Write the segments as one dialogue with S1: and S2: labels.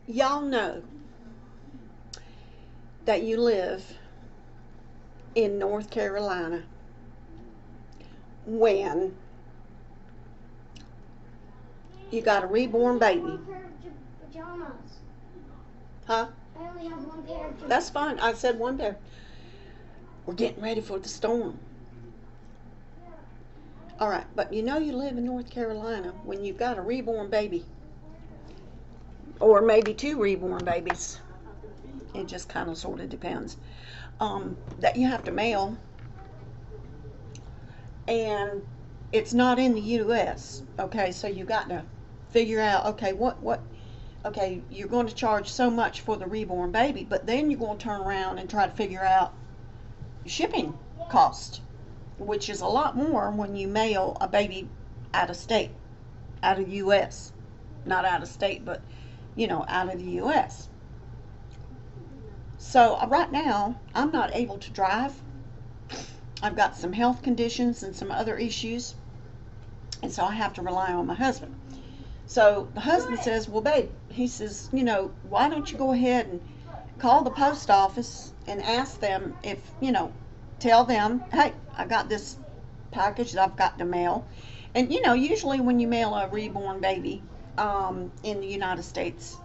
S1: Y'all know that you live in North Carolina when you got a reborn baby.
S2: Pajamas.
S1: Huh?
S2: I only have one pair of pajamas.
S1: That's fine. I said one pair. We're getting ready for the storm. All right, but you know you live in North Carolina when you've got a reborn baby, or maybe two reborn babies. It just kind of sort of depends. That you have to mail, and it's not in the U.S. Okay, so you got to figure out. Okay, what? Okay, you're going to charge so much for the reborn baby, but then you're going to turn around and try to figure out shipping cost, which is a lot more when you mail a baby out of state, out of the U.S. Not out of state, but out of the U.S. So right now, I'm not able to drive. I've got some health conditions and some other issues, and so I have to rely on my husband. So the husband says, well, babe, he says, why don't you go ahead and call the post office and ask them if, tell them, hey, I got this package that I've got to mail. And, usually when you mail a reborn baby in the United States,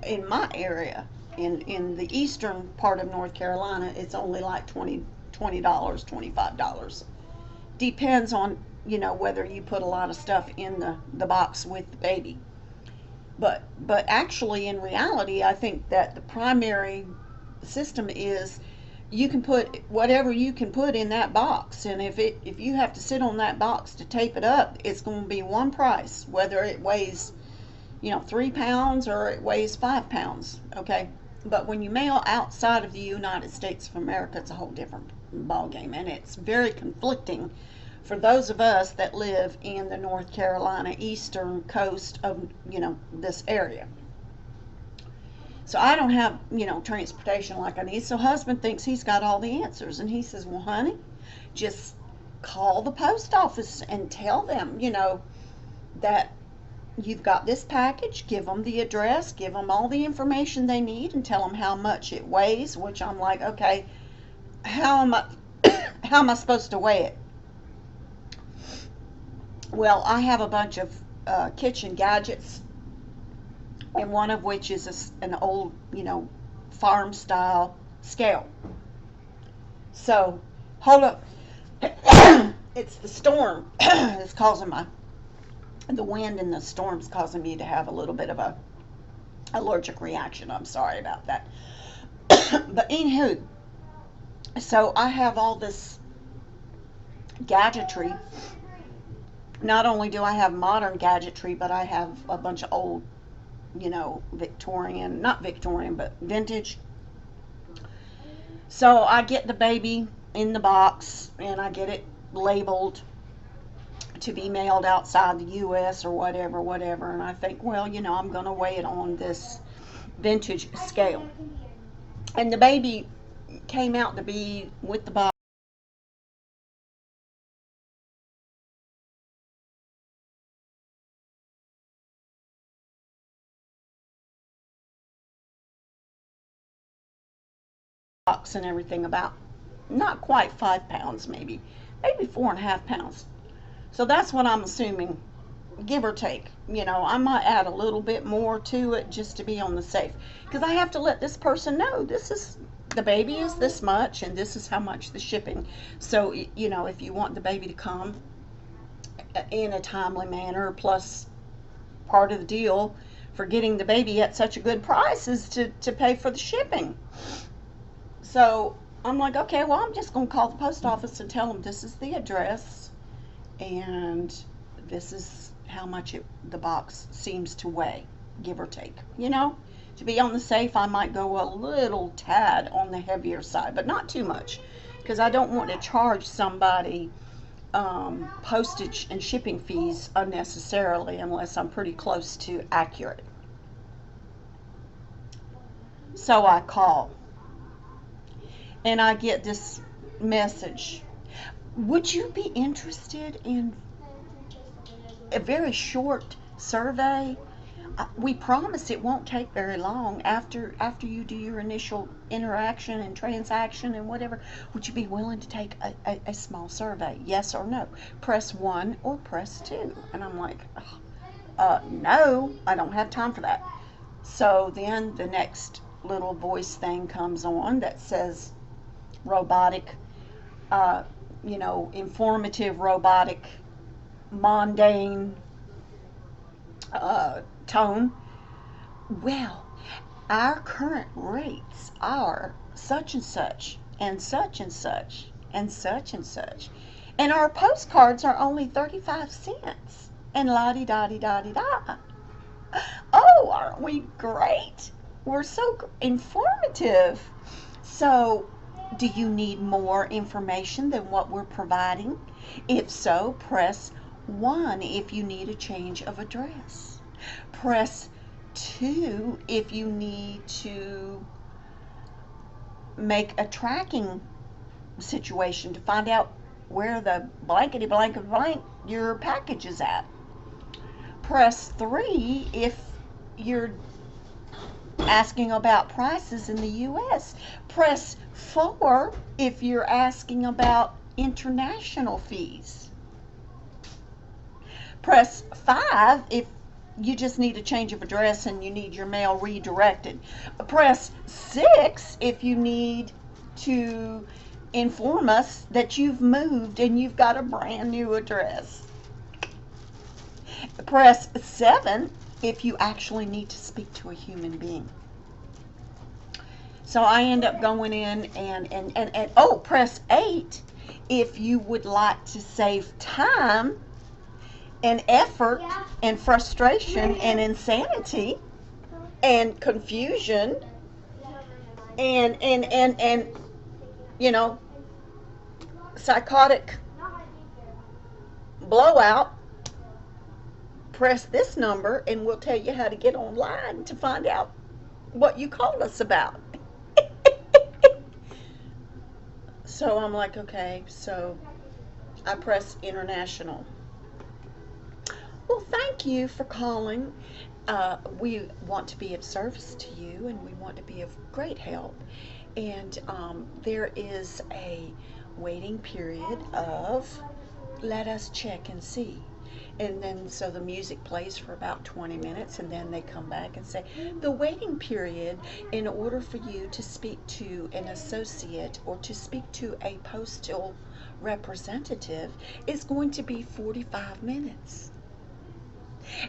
S1: in my area, in the eastern part of North Carolina, it's only like $20, $25. Depends on, whether you put a lot of stuff in the box with the baby. But actually, in reality, I think that the primary system is you can put whatever you can put in that box, and if you have to sit on that box to tape it up, it's going to be one price, whether it weighs 3 pounds or it weighs 5 pounds. Okay, but when you mail outside of the United States of America, it's a whole different ball game, and it's very conflicting for those of us that live in the North Carolina eastern coast of this area. So I don't have transportation like I need. So husband thinks he's got all the answers, and he says, well, honey, just call the post office and tell them that you've got this package. Give them the address, give them all the information they need, and tell them how much it weighs. Which I'm like, okay, how am I how am I supposed to weigh it? Well, I have a bunch of kitchen gadgets, and one of which is an old, farm style scale. So, hold up. It's the storm. It's causing the wind and the storm's causing me to have a little bit of a allergic reaction. I'm sorry about that. But anywho, so I have all this gadgetry. Not only do I have modern gadgetry, but I have a bunch of old, Victorian, not Victorian, but vintage. So I get the baby in the box and I get it labeled to be mailed outside the U.S. or whatever. And I think, well, I'm going to weigh it on this vintage scale. And the baby came out to be with the box and everything about not quite 5 pounds, maybe 4.5 pounds. So that's what I'm assuming, give or take. I might add a little bit more to it just to be on the safe, because I have to let this person know this is the baby is this much and this is how much the shipping. So if you want the baby to come in a timely manner, plus part of the deal for getting the baby at such a good price is to pay for the shipping. So I'm like, okay, well, I'm just going to call the post office and tell them this is the address and this is how much the box seems to weigh, give or take. To be on the safe, I might go a little tad on the heavier side, but not too much, because I don't want to charge somebody postage and shipping fees unnecessarily unless I'm pretty close to accurate. So I call and I get this message. Would you be interested in a very short survey We promise it won't take very long after you do your initial interaction and transaction and whatever. Would you be willing to take a small survey? Yes or no? Press 1 or press 2. And I'm like, no, I don't have time for that. So then the next little voice thing comes on that says robotic, informative, robotic, mundane tone. Well, our current rates are such and such, and such and such, and such and such. And our postcards are only 35 cents. And la di da di da di da. Oh, aren't we great? We're so informative. So, do you need more information than what we're providing? If so, press 1 if you need a change of address. Press 2 if you need to make a tracking situation to find out where the blankety blanket blank your package is at. Press 3 if you're asking about prices in the US. Press 4 if you're asking about international fees. Press 5 if you just need a change of address and you need your mail redirected. Press 6 if you need to inform us that you've moved and you've got a brand new address. Press 7 if you actually need to speak to a human being. So I end up going in and press 8 if you would like to save time and effort and frustration and insanity and confusion and psychotic blowout. Press this number and we'll tell you how to get online to find out what you called us about. So I'm like, okay, so I press international. Well, thank you for calling. We want to be of service to you and we want to be of great help. And there is a waiting period of, let us check and see. And then so the music plays for about 20 minutes and then they come back and say, the waiting period in order for you to speak to an associate or to speak to a postal representative is going to be 45 minutes.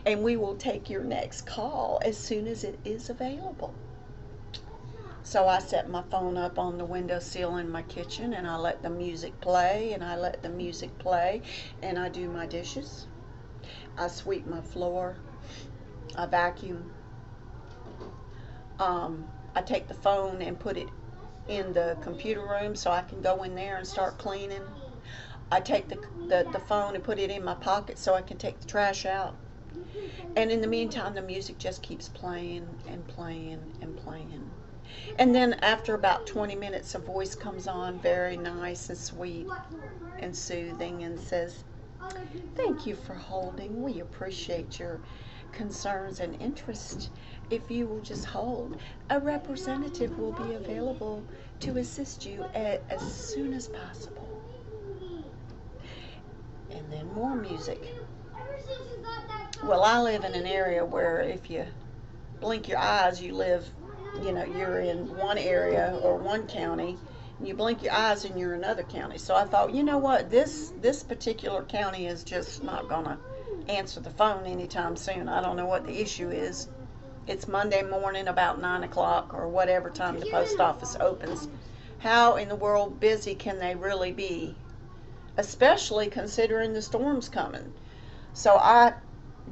S1: And we will take your next call as soon as it is available. So I set my phone up on the windowsill in my kitchen and I let the music play and I let the music play and I do my dishes. I sweep my floor. I vacuum. I take the phone and put it in the computer room so I can go in there and start cleaning. I take the phone and put it in my pocket so I can take the trash out. And in the meantime, the music just keeps playing and playing and playing. And then after about 20 minutes, a voice comes on, very nice and sweet and soothing, and says, thank you for holding. We appreciate your concerns and interest. If you will just hold, a representative will be available to assist you as soon as possible. And then more music. Well, I live in an area where if you blink your eyes, you live, you're in one area or one county. You blink your eyes and you're in another county. So I thought, you know what, this particular county is just not going to answer the phone anytime soon. I don't know what the issue is. It's Monday morning about 9 o'clock or whatever time the post office opens. How in the world busy can they really be? Especially considering the storm's coming. So I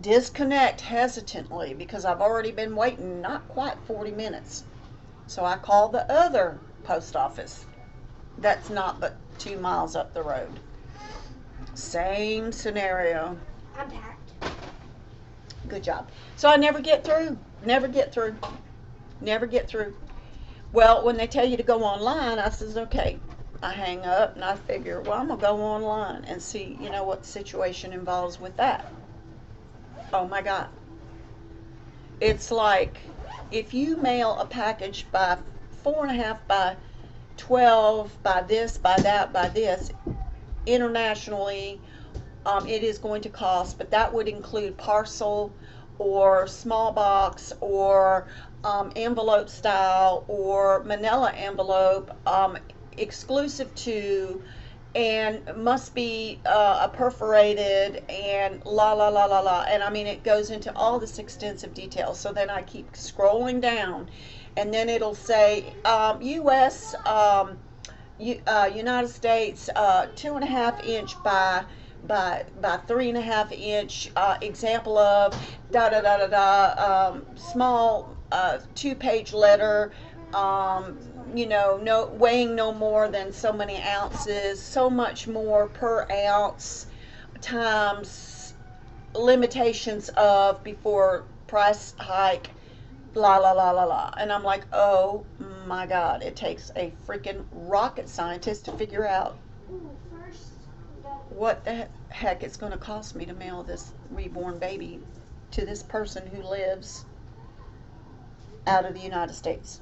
S1: disconnect hesitantly because I've already been waiting not quite 40 minutes. So I call the other post office. That's not but 2 miles up the road. Same scenario.
S2: I'm packed.
S1: Good job. So I never get through. Never get through. Never get through. Well, when they tell you to go online, I says, okay. I hang up and I figure, well, I'm going to go online and see, what the situation involves with that. Oh my God. It's like if you mail a package by 4.5 by 12 by this, by that, by this, internationally, it is going to cost, but that would include parcel or small box or envelope style or manila envelope, exclusive to, and must be a perforated and la la la la la. And I mean, it goes into all this extensive detail. So then I keep scrolling down, and then it'll say U.S. United States 2.5 inch by 3.5 inch example of da da da da da small 2-page letter, no weighing no more than so many ounces, so much more per ounce, times limitations of before price hike, la la la la la. And I'm like, oh my god, it takes a freaking rocket scientist to figure out what the heck it's going to cost me to mail this reborn baby to this person who lives out of the United States.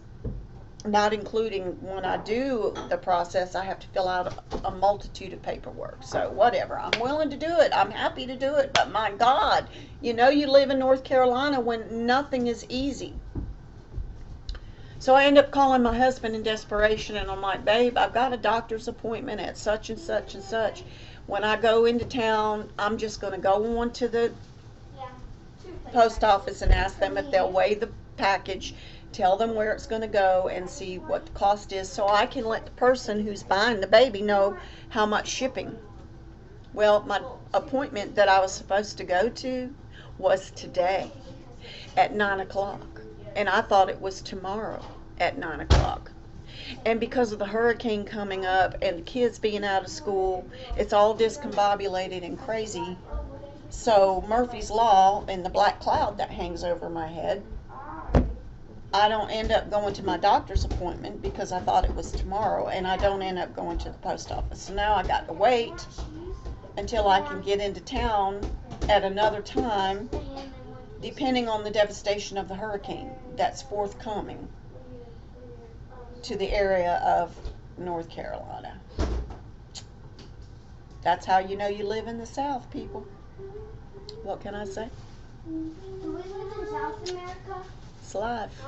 S1: Not including when I do the process, I have to fill out a multitude of paperwork. So whatever, I'm willing to do it. I'm happy to do it. But my God, you live in North Carolina when nothing is easy. So I end up calling my husband in desperation, and I'm like, babe, I've got a doctor's appointment at such and such and such. When I go into town, I'm just going to go on to the post office and ask them if they'll weigh the package, tell them where it's going to go, and see what the cost is, so I can let the person who's buying the baby know how much shipping. Well, my appointment that I was supposed to go to was today at 9 o'clock, and I thought it was tomorrow at 9 o'clock. And because of the hurricane coming up and the kids being out of school, it's all discombobulated and crazy. So Murphy's Law and the black cloud that hangs over my head, I don't end up going to my doctor's appointment because I thought it was tomorrow, and I don't end up going to the post office. So now I got to wait until I can get into town at another time, depending on the devastation of the hurricane that's forthcoming to the area of North Carolina. That's how you know you live in the South, people. What can I say?
S2: Do we live in South America?
S1: It's life.